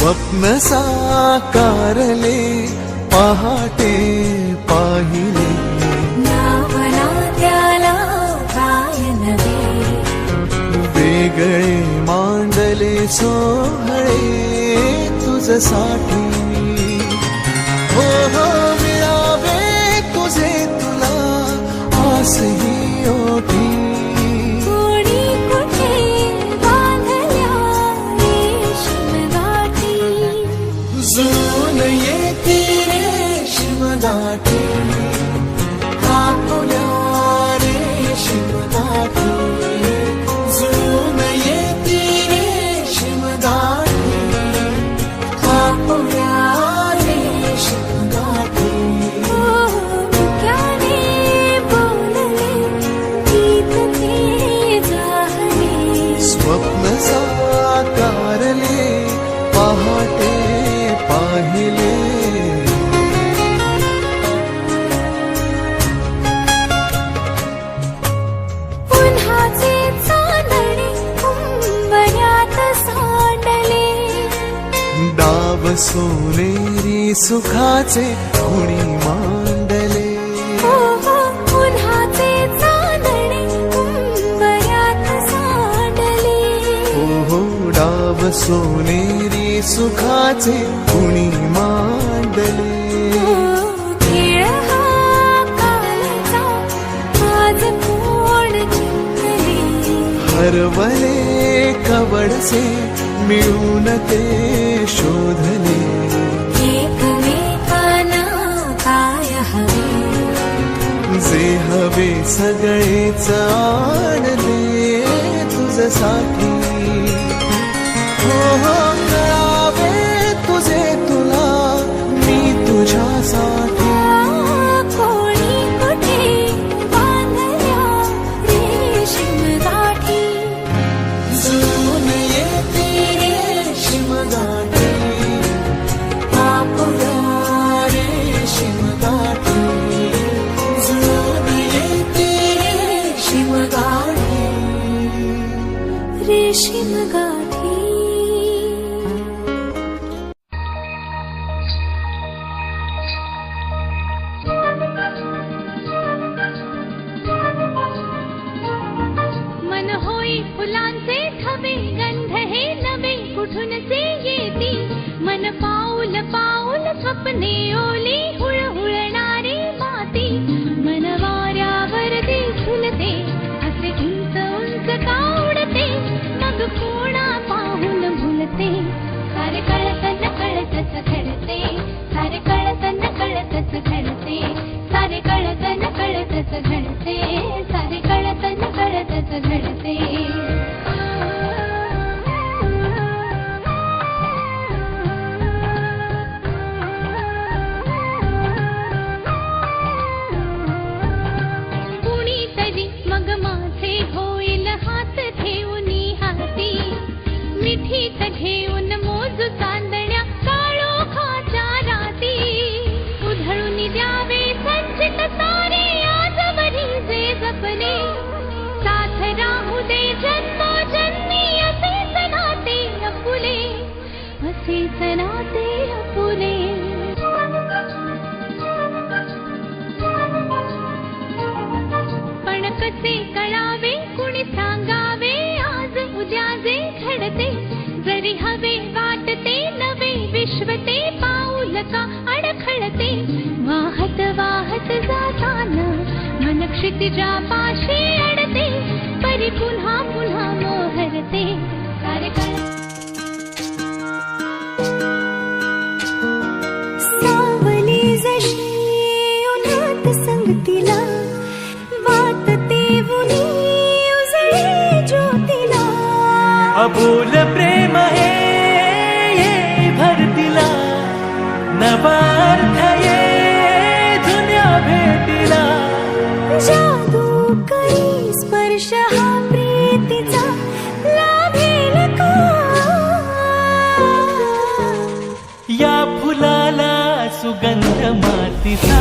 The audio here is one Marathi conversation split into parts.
स्वप्न साकारले पहाटे पाहिले नावना त्याला काय नवे वेगळे मांडले सोहळे तुझसाठी हो हो मिळावे तुझे तुला आसही ओठी कोणी कुठे बांधल्या रेशीम गाठी जुळून येते रेशीम गाठी कापुल्या रेशीम गाठी जुळून येते रेशीम गाठी कापुल्या रेशीम गाठी मुक्याने बोलले गीत ते जाहले स्वप्न साकारले पहाटे पाहिले उन्हाचे चांदणे उंबऱ्यात सांडले डाव सोनेरी सुखाचे कुणी मांडले हो हो उन्हाचे चांदणे उंबऱ्यात सांडले हो डाव सोनेरी सुखाचे कुणी मांडले खेळ हा कालचा आज कोण जिंकले हरवले कवडसे मिळून ते शोधले एकमेकांना काय हवे जे हवे सगळेच आणले तुझसाठी हो हो कळावे तुझे तुला मी तुझ्यासाठी कोणी कुठे बांधल्या रेशीम गाठी जुळून येते रेशीम गाठी कापुल्या रेशीम गाठी जुळून येते रेशीम गाठी रेशीम गाठी मन होई फुलांचे थवे गंध हे नवे कुठून से येती मन पाऊल पाऊल स्वप्ने ओली हुळहुळणारी माती मन वाऱ्यावर ते झुलते असे उंच उंच का उडते मग कोणा पाहून भुलते सारे कळत नकळतच घडते सारे कळत नकळतच घडते सारे कळत नकळतच घडते सारे कळत नकळतच घडते कुणीतरी मग माझे होईल हात ठेवून हाती मिठीत घेऊन मोजू चांदण्या काळोखाच्या राती उधळून द्यावे संचित तारे आजवरी जे जपले साथ राहू दे जन्मोजन्मी असेच नाते अपुले असेच नाते अपुले पण कसे कळावे कुणी सांगावे आज उद्या जे घडते जरी हवे वाटते नवे विश्व ते पाऊल का अडखळते वाहत वाहत जाताना मन क्षितिजापाशी अडते परी पुन्हा पुन्हा मोहरते सारे सावली जशी उन्हात संगतीला वाटते उनी उजळे ज्योतीला अबोल प्रेम हे ये भरतीला नवा अर्थ ये जुन्या भेटीला जादू करी स्पर्श हा प्रीतीचा लाभेल का या फुलाला सुगंध मातीचा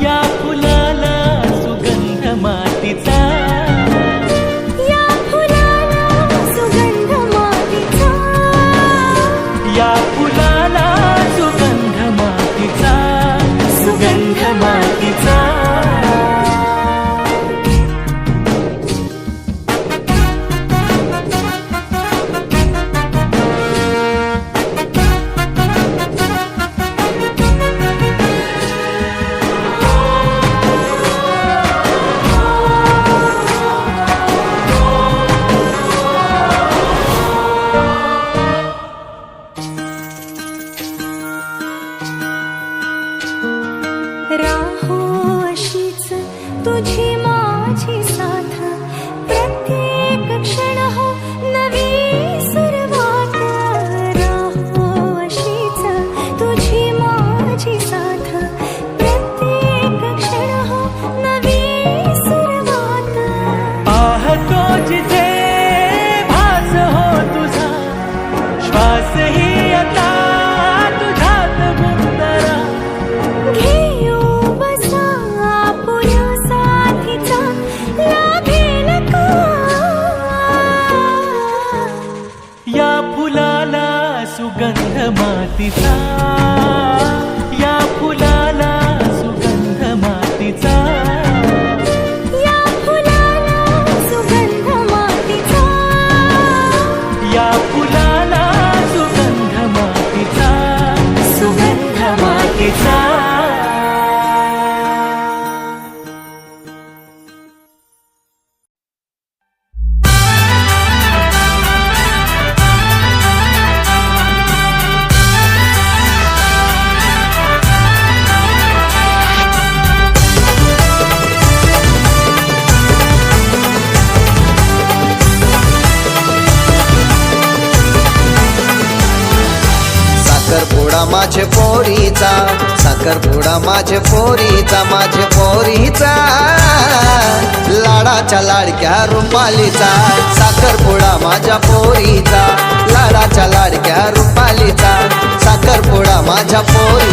या फुलाला सुगंध मातीचा या फुलाला सुगंध मातीचा फुलाला सुगंध मातीचा, सुगंध मातीचा. राहो अशीच तुझी माझी साथ, प्रत्येक क्षण हो नवी सुरुवात. राहो अशीच तुझी माझी साथ, प्रत्येक क्षण हो नवी सुरुवात. पाहतो जिथे भास हो तुझा, श्वासही आता तुझ्यात गुंतरा. घेऊ बसा आपुल्या साथीचा, लाभेल का? या फुलाला सुगंध मातीचा, या फुलाला सुगंध मातीचा. या फुलाला सुगंध मातीचा, या फुलाला सुगंध मातीचा, सुगंध मातीचा. साखरपुडा माझे पोरीचा, साखरपुडा माझे पोरीचा, माझे पोरीचा. लाडाच्या लाडक्या रुपालीचा, साखरपुडा माझ्या पोरीचा, लाडाच्या लाडक्या रुपालीचा. साखरपुडा माझ्या पोरी